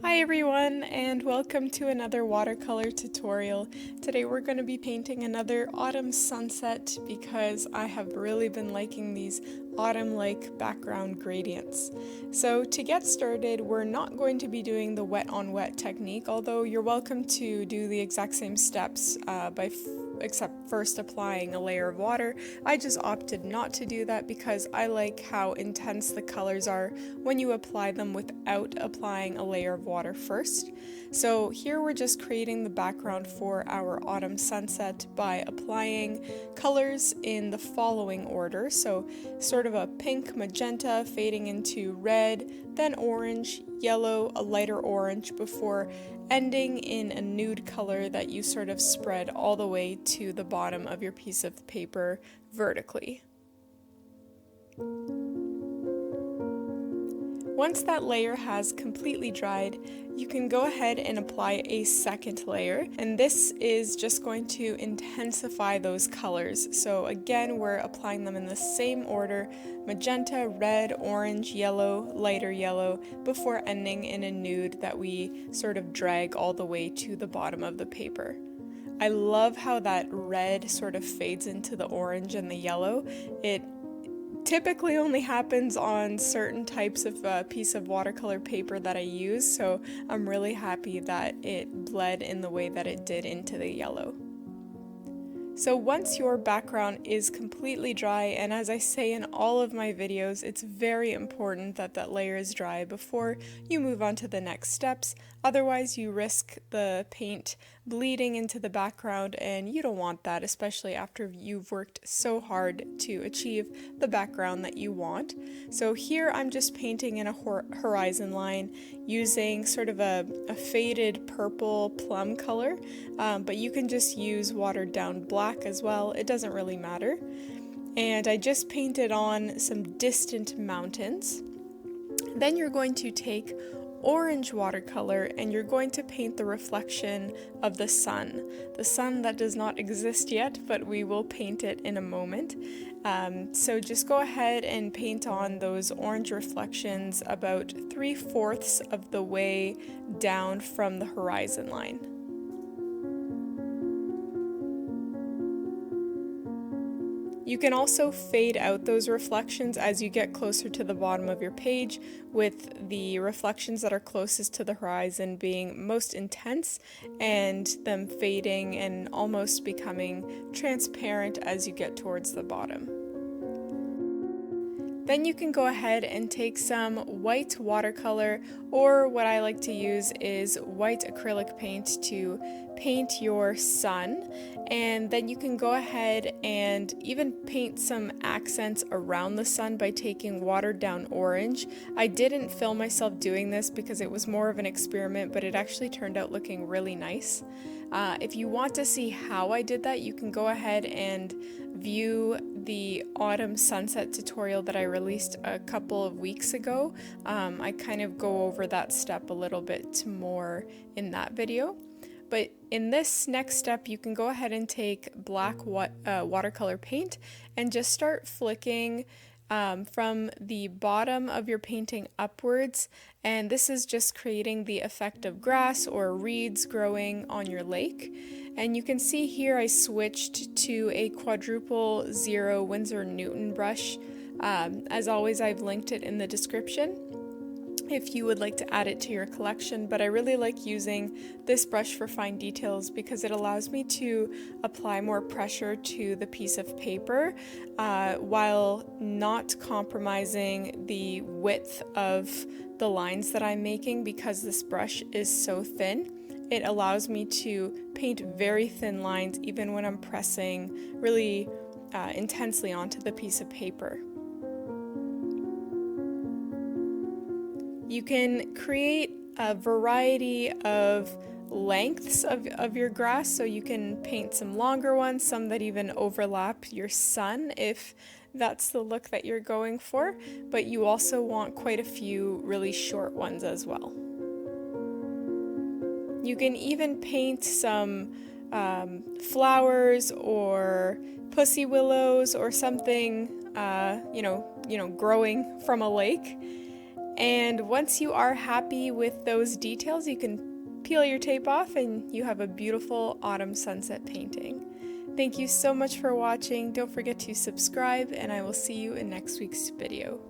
Hi everyone, and welcome to another watercolor tutorial. Today we're going to be painting another autumn sunset because I have really been liking these autumn-like background gradients. So to get started, we're not going to be doing the wet on wet technique, although you're welcome to do the exact same steps except first applying a layer of water. I just opted not to do that because I like how intense the colors are when you apply them without applying a layer of water first. So here we're just creating the background for our autumn sunset by applying colors in the following order. So sort of a pink, magenta, fading into red, then orange, yellow, a lighter orange, before ending in a nude color that you sort of spread all the way to the bottom of your piece of paper vertically. Once that layer has completely dried, you can go ahead and apply a second layer, and this is just going to intensify those colors. So again, we're applying them in the same order: magenta, red, orange, yellow, lighter yellow, before ending in a nude that we sort of drag all the way to the bottom of the paper. I love how that red sort of fades into the orange and the yellow. It typically only happens on certain types of piece of watercolor paper that I use, so I'm really happy that it bled in the way that it did into the yellow. So once your background is completely dry, and as I say in all of my videos, it's very important that that layer is dry before you move on to the next steps. Otherwise you risk the paint bleeding into the background, and you don't want that, especially after you've worked so hard to achieve the background that you want. So here I'm just painting in a horizon line using sort of a faded purple plum color, but you can just use watered down black as well. It doesn't really matter. And I just painted on some distant mountains. Then you're going to take orange watercolor and you're going to paint the reflection of the sun that does not exist yet, but we will paint it in a moment. So just go ahead and paint on those orange reflections about 3/4 of the way down from the horizon line. You can also fade out those reflections as you get closer to the bottom of your page, with the reflections that are closest to the horizon being most intense and them fading and almost becoming transparent as you get towards the bottom. Then you can go ahead and take some white watercolor, or what I like to use is white acrylic paint, to paint your sun, and then you can go ahead and even paint some accents around the sun by taking watered down orange. I didn't film myself doing this because it was more of an experiment, but it actually turned out looking really nice. If you want to see how I did that, you can go ahead and view the autumn sunset tutorial that I released a couple of weeks ago. I kind of go over that step a little bit more in that video. But in this next step, you can go ahead and take black watercolor paint and just start flicking from the bottom of your painting upwards, and this is just creating the effect of grass or reeds growing on your lake. And you can see here I switched to a quadruple 0 Winsor Newton brush. As always, I've linked it in the description if you would like to add it to your collection, but I really like using this brush for fine details because it allows me to apply more pressure to the piece of paper while not compromising the width of the lines that I'm making. Because this brush is so thin, it allows me to paint very thin lines even when I'm pressing really intensely onto the piece of paper. You can create a variety of lengths of your grass, so you can paint some longer ones, some that even overlap your sun if that's the look that you're going for, but you also want quite a few really short ones as well. You can even paint some flowers or pussy willows or something, growing from a lake. And once you are happy with those details, you can peel your tape off and you have a beautiful autumn sunset painting. Thank you so much for watching. Don't forget to subscribe, and I will see you in next week's video.